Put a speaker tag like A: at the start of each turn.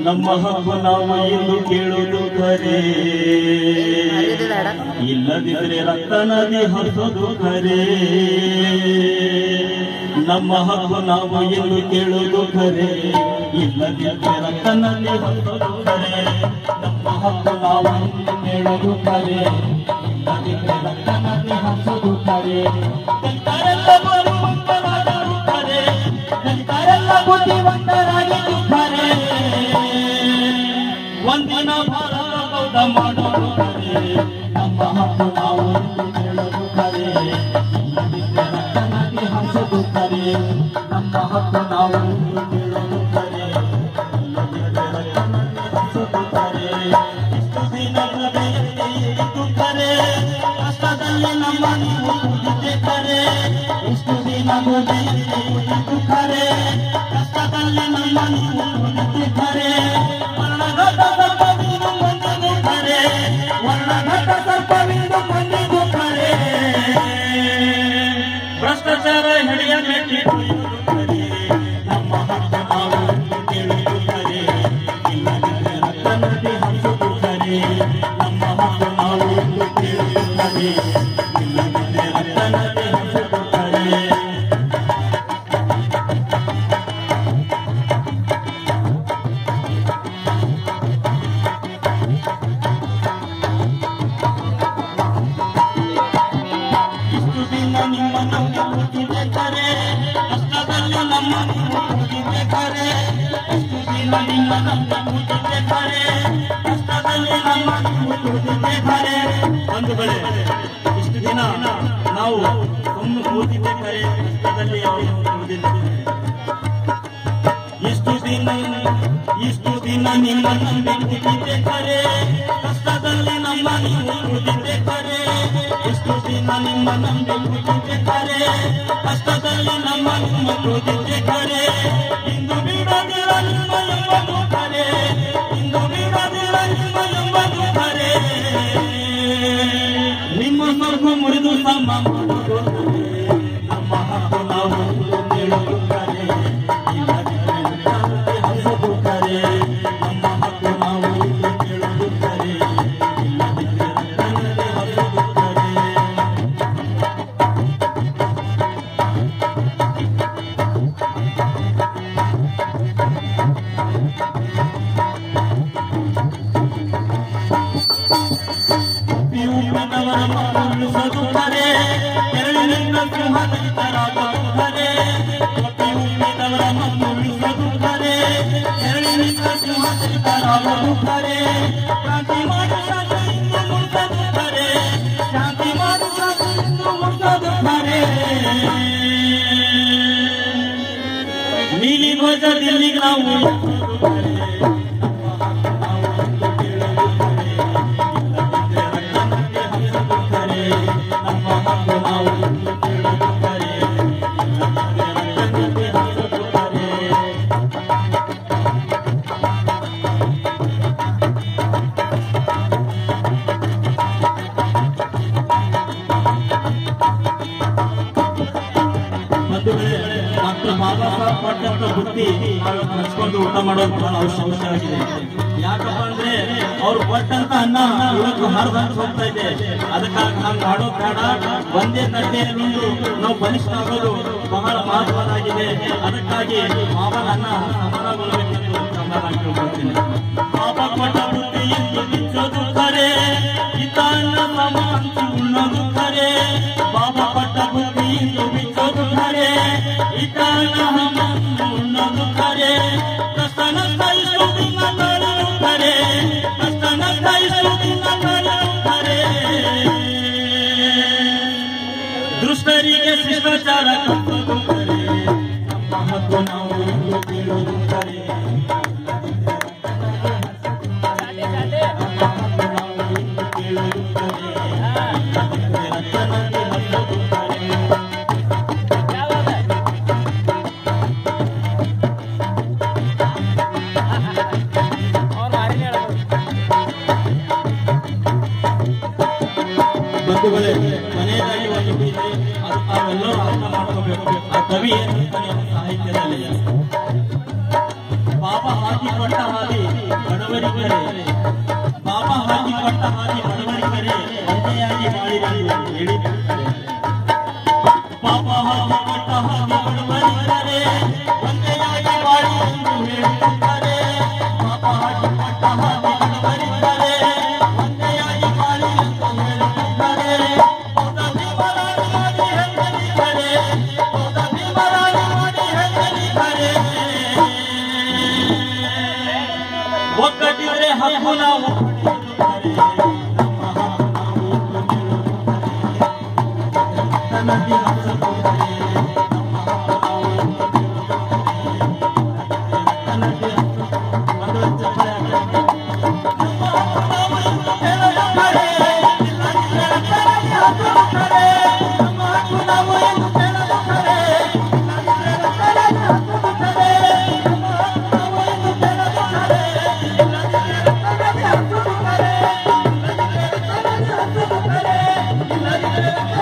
A: ನಮ್ಮ ಹಕ್ಕು ನಾವು ಎಂದು ಕೇಳುವುದು ಖರೆ, ಇಲ್ಲದಿದ್ರೆ ರಕ್ತ ನದಿ ಹರಿಸೋದು ಖರೆ. ನಮ್ಮ ಹಕ್ಕು ನಾವು ಎಂದು ಕೇಳುವುದು ಖರೆ, ಇಲ್ಲದಿದ್ರೆ ರಕ್ತ ನದಿ ಹರಿಸೋದು ಖರೆ. ನಮ್ಮ ಹಕ್ಕು ನಾವು ಎಂದು ಕೇಳುವುದು ಖರೆ, ಇಲ್ಲದಿದ್ರೆ ರಕ್ತ ನದಿ ಹರಿಸೋದು ಖರೆ. ಬುದ್ಧಿವಂತರಾಗಿದ್ದು ಖರೆ, ಒಂದಿನ ಭಾರತ ಬೌದ್ಧ ಮಾಡೋದು ಖರೆ. ನಮ್ಮ ಹಕ್ಕು ನಾವು ಎಂದು ಕೇಳೋದು ಖರೆ, ಇಲ್ಲದಿದ್ರೆ ರಕ್ತ ನದಿ ಹರಿಸೋದು ಖರೆ. ನಮ್ಮ ಹಕ್ಕು ನಾವು ಎಂದು ಕೇಳೋದು ಖರೆ, ಇಲ್ಲದಿದ್ರೆ ರಕ್ತ ನದಿ ಹರಿಸೋದು ಖರೆ. ಇಷ್ಟು ದಿನ ಹೃದಯಕ್ಕೆ ಇದ್ದು ಖರೆ, ಕಷ್ಟದಲ್ಲಿ ನಮ್ಮ ನೀವು ಕೂಡಿದ್ದೆ ಖರೆ. ಇಷ್ಟು ದಿನ ಹೃದಯಕ್ಕೆ ಇದ್ದು ಖರೆ, ಕಷ್ಟದಲ್ಲಿ ನಮ್ಮ ನೀವು ಕೂಡಿದ್ದೆ ಖರೆ. ವರ್ಣಘಟ ಸರ್ಪವಿಂದು ಮಂದಿದು ಖರೆ, ವರ್ಣಘಟ ಸರ್ಪವಿಂದು ಮಂದಿದು ಖರೆ. ಭ್ರಷ್ಟಾಚಾರ ಹಿಡಿಯ ಮೆಟ್ಟಿದ್ದು ಖರೆ. ನಮ್ಮ ಹಕ್ಕು ನಾವು ಎಂದು ಕೇಳುವುದು ಖರೆ, ಇಲ್ಲದಿದ್ರೆ ರಕ್ತ ನದಿ ಹರಿಸೋದು ಖರೆ. ನಮ್ಮ ಹಕ್ಕು ನಾವು ಎಂದು ಕೇಳುವುದು ಖರೆ, ಇಲ್ಲದಿದ್ರೆ ರಕ್ತ ನದಿ ಹರಿಸೋದು ಖರೆ. ಇಷ್ಟು ದಿನ ನಿಮ್ಮ ನಮಗೆ ಕೂಡಿದೆ ಖರೆ, ಕಷ್ಟದಲ್ಲಿ ನಮ್ಮ ನೀವು ಕೂಡಿದೆ ಖರೆ. ಇಷ್ಟು ದಿನ ನಿಮ್ಮ ನಮಗೆ ಕೂಡಿದೆ ಖರೆ, ಕಷ್ಟದಲ್ಲಿ ನಮ್ಮ ನೀವು ಕೂಡಿದೆ ಖರೆ. ಬಂಧುಗಳೇ, ಇಷ್ಟು ದಿನ ನಾವು ಸುಮ್ಮನೆ ಕೂಡಿದ್ದೆ ಖರೆ, ಕಷ್ಟದಲ್ಲಿ ಅವರು ಕೂಡಿಲ್ಲ. ಇಷ್ಟು ದಿನ ನಿಮ್ಮ ನಂಬಿ ಕೂಡಿದೆ ಖರೆ, ಕಷ್ಟದಲ್ಲಿ ನಮ್ಮ ನೀವು ಕೂಡಿದೆ ಖರೆ. ಇಷ್ಟು ದಿನ ನಿಮ್ಮ ನಂಬಿ ಕೂಡಿದೆ ಖರೆ, ಕಷ್ಟದಲ್ಲಿ ನಮ್ಮ ನಿಮ್ಮ ಕೂಡಿದೆ ಖರೆ. ಇಂದು ಬಿಡದಿರ ನಿಮ್ಮ ಎಂಬುದು ಖರೆ, ಇಂದು ಬಿಡದಿರ ನಿಮ್ಮ ಎಂಬುದು ಖರೆ. ನಿಮ್ಮ ಸ್ವರ್ಗ ಮುರಿದು ಸಮ ಮಾಡುವುದು ಖರೆ. ನಮ್ಮ ಹಕ್ಕು ನಾವು ಎಂದು ಕೇಳುವುದು ಖರೆ, ಇಲ್ಲದಿದ್ರೆ ರಕ್ತ ನದಿ ಹರಿಸೋದು ಖರೆ. ನಮ್ಮ ಹಕ್ಕು ನಾವು ಎಂದು ಕೇಳುವುದು ಖರೆ, ಇಲ್ಲದಿದ್ರೆ ರಕ್ತ ನದಿ ಹರಿಸೋದು ಖರೆ. ಉಪ್ಪಿನವರ ಉಳಿಸೋದು ಖರೆ, ಕೆರಳಿನಿಂದ ಸಿಂಹದರಾಗೋದು ಖರೆ. ಉಪ್ಪಿನವರ ಉಳಿಸೋದು ಖರೆ, ಕೆರಳಿನಿಂದ ಸಿಂಹದರಾಗೋದು ಖರೆ. ಶಾಂತಿ ಮಾಡು ಶಾಂತಿಯಿಂದ ಮುಗಿಸೋದು ಖರೆ, ಶಾಂತಿ ಮಾಡು ಶಾಂತಿಯಿಂದ ಮುಗಿಸೋದು ಖರೆ. ನೀಲಿ ಧ್ವಜ ದಿಲ್ಲಿಗೆ ನಾವು ಉಳಿಸೋದು ಖರೆ. ನಮ್ಮ ಹಕ್ಕು ನಾವು ಎಂದು ಕೇಳುವುದು ಖರೆ, ಇಲ್ಲದಿದ್ರೆ ರಕ್ತ ನದಿ ಹರಿಸೋದು ಖರೆ. ಬಂಧುಗಳೇ, ಡಾಕ್ಟರ್ ಬಾಬಾ ಸಾಹೇಬ್ ಕೊಟ್ಟಂತ ಬುದ್ಧಿ ಹಚ್ಕೊಂಡು ಊಟ ಮಾಡೋದು ಬಹಳ ಅವಶ್ಯಕವಾಗಿದೆ. ಯಾಕಪ್ಪ ಅಂದ್ರೆ ಅವ್ರು ಕೊಟ್ಟಂತ ಅನ್ನ ಇವತ್ತು ಹರಿದಂತ ಹೋಗ್ತಾ ಇದೆ. ಅದಕ್ಕಾಗಿ ಹಂಗ ಮಾಡೋದು ಬೇಡ. ಒಂದೇ ತಟ್ಟೆಯಲ್ಲಿ ನಾವು ಬಲಿಷ್ಠ ಆಗೋದು ಬಹಳ ಮಹತ್ವದಾಗಿದೆ. ಅದಕ್ಕಾಗಿ ಬಾಬನ ಅನ್ನ ಸಮಾನಗೊಳ್ಳಬೇಕೆಂದು ಸಮಾಧಾನ ಕೇಳ್ಕೊಳ್ತೀನಿ. ಬಾಬಾ ಕೊಟ್ಟ ಬುದ್ಧಿ ಎಂದು ಬಿಚ್ಚೋದು ಖರೆ, ಇತ ಅನ್ನ ಸಮ ಹಂಚಿ ಉಣ್ಣೋದು ಖರೆ. ಬಾಬಾ ಕೊಟ್ಟ ಬುದ್ಧಿ ಎಂದು ಬಿಚ್ಚೋದು ಖರೆ, ಇತ ಅನ್ನ ಸಮ ಉಣ್ಣೋದು ಖರೆ. ಕಷ್ಟ ನಷ್ಟ ಇಸುವುದಿಲ್ಲ ಕಳೆದು ಖರೆ, ಕಷ್ಟ ನಷ್ಟ ಇಸುವುದಿಲ್ಲ ಕಳೆದು ಖರೆ. ದುಷ್ಟರಿಗೆ ಶಿಷ್ಟಾಚಾರ ಕಟ್ಟೋದು ಖರೆ. ನಮ್ಮ ಹಕ್ಕು ನಾವು ಎಂದು ಕೇಳೋದು ಖರೆ, ನಮ್ಮ ಹಕ್ಕು ನಾವು ಎಂದು ಕೇಳೋದು ಖರೆ. ರಕ್ತ ನದಿ ಹರಿಸೋದು ಖರೆ. ಬಂಧುಗಳೇ, ಕೊನೆಯದಾಗಿ ಒಂದು ಇದೆ, ಅದು ತಾವೆಲ್ಲರೂ ಅರ್ಥ ಮಾಡ್ಕೋಬೇಕು. ಆ ಕವಿ ಏನು ಸಾಹಿತ್ಯದಲ್ಲಿ ಕೊಟ್ಟ ಹಾದಿ ಬಡವರಿಗರೆ ಬಾಬಾ ಹಾಕಿ ಕೊಟ್ಟ ಹಾದಿ ಬಡವರಿಗರೆ ಒಂದೆಯಾಗಿ ಬಾಳಿರಲಿ ಹೇಳಿದ್ದಾರೆ. ಬಾಬಾ ಹಾಕಿ ಕೊಟ್ಟ ಹಾದಿ ಬಡವರಿಗರೆ ಒಂದೆಯಾಗಿ ಬಾಳಿ ಎಂದು ಹೇಳಿದ್ದಾರೆ. ಬಾಬಾ ಹಾಕಿ ಕೊಟ್ಟ ಹಾದಿ ಬಡವರಿಗರೆ ಒಂದೆಯಾಗಿ ಬಾಳಿ ಎಂದು ಹೇಳಿದ್ದಾರೆ. ಒಕ್ಕಟ್ಟಿದ್ರೆ ಹಕ್ಕು ನಾವು
B: Let's go.